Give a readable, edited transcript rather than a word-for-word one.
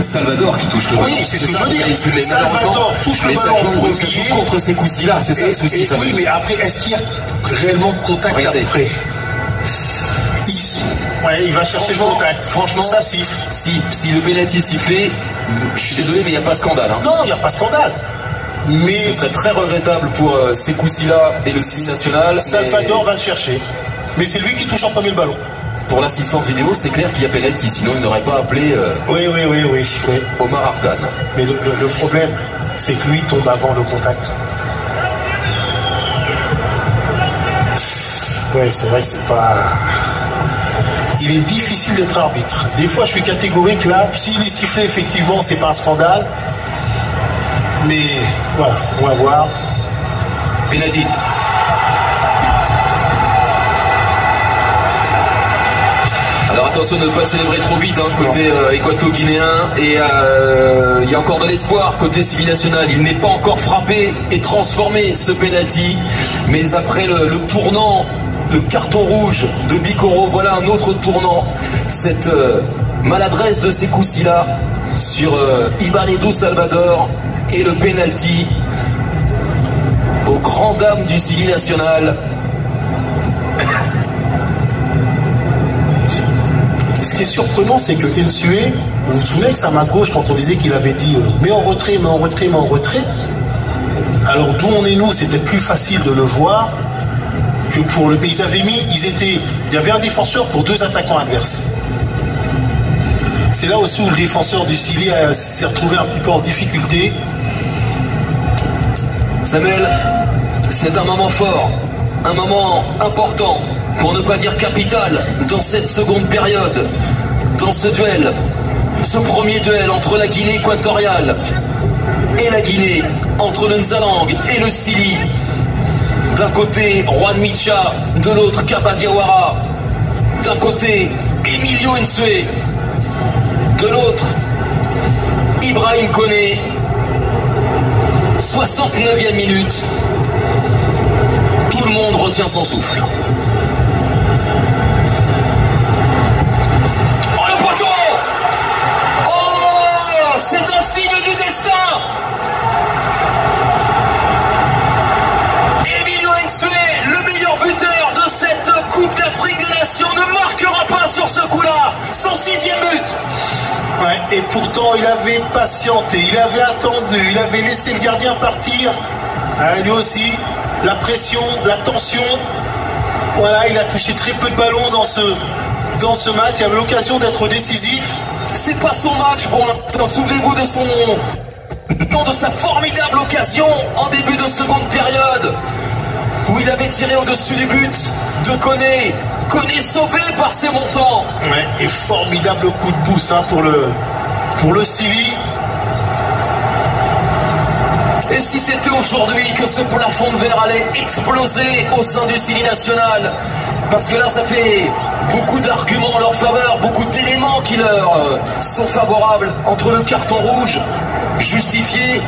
Salvador qui touche le ballon. Oui, c'est ce que je veux dire. Salvador touche le ballon en premier. Contre ces coups-ci-là, c'est ça le souci. Oui, mais après, est-ce qu'il y a réellement contact après? Ouais, il va chercher le contact. Franchement, ça siffle. Si le penalty est sifflé, je suis désolé, mais il n'y a pas scandale. Hein. Non, il n'y a pas scandale. Mais ce serait très regrettable pour ces coups-ci-là et le team national. Salvador va le chercher. Mais c'est lui qui touche en premier le ballon. Pour l'assistance vidéo, c'est clair qu'il y a penalty, sinon il n'aurait pas appelé oui. Omar Ardan. Mais le problème, c'est que lui tombe avant le contact. Ouais, c'est vrai que c'est pas... Il est difficile d'être arbitre. Des fois, je suis catégorique là. S'il est sifflé, effectivement, c'est pas un scandale. Mais voilà, on va voir. Penalty. Alors attention de ne pas célébrer trop vite côté équato-guinéen, et il y a encore de l'espoir côté civil national. Il n'est pas encore frappé et transformé ce penalty, mais après le tournant, le carton rouge de Bikoro, voilà un autre tournant. Cette maladresse de ces coups-ci là sur Ibanez Salvador et le penalty aux grandes dames du civil national. Ce qui est surprenant, c'est que Nsue, vous vous souvenez que sa main gauche, quand on disait qu'il avait dit mets en retrait, mets en retrait, mets en retrait, alors d'où on est nous, c'était plus facile de le voir que pour le pays. Il y avait un défenseur pour deux attaquants adverses. C'est là aussi où le défenseur du Chili s'est retrouvé un petit peu en difficulté. Samuel, c'est un moment fort, un moment important, pour ne pas dire capital, dans cette seconde période, dans ce duel, ce premier duel entre la Guinée équatoriale et la Guinée, entre le Nzalang et le Sili. D'un côté, Juan Micha, de l'autre, Kaba Diawara. D'un côté, Emilio Nsue, de l'autre, Ibrahim Koné. 69e minute. Tout le monde retient son souffle. Oh le poteau! Oh! C'est un signe du destin! Emilio Nsue, le meilleur buteur de cette Coupe d'Afrique des Nations, ne marquera pas sur ce coup-là. Son 6e but. Ouais, et pourtant il avait patienté, il avait attendu, il avait laissé le gardien partir. Lui aussi, la pression, la tension. Voilà, il a touché très peu de ballons dans ce match. Il avait l'occasion d'être décisif. C'est pas son match pour l'instant. Souvenez-vous de sa formidable occasion en début de seconde période, où il avait tiré au-dessus du but de Koné. Koné sauvé par ses montants. Ouais, et formidable coup de pouce pour le Sili. Et si c'était aujourd'hui que ce plafond de verre allait exploser au sein du Sili national? Parce que là, ça fait beaucoup d'arguments en leur faveur, beaucoup d'éléments qui leur sont favorables, entre le carton rouge justifié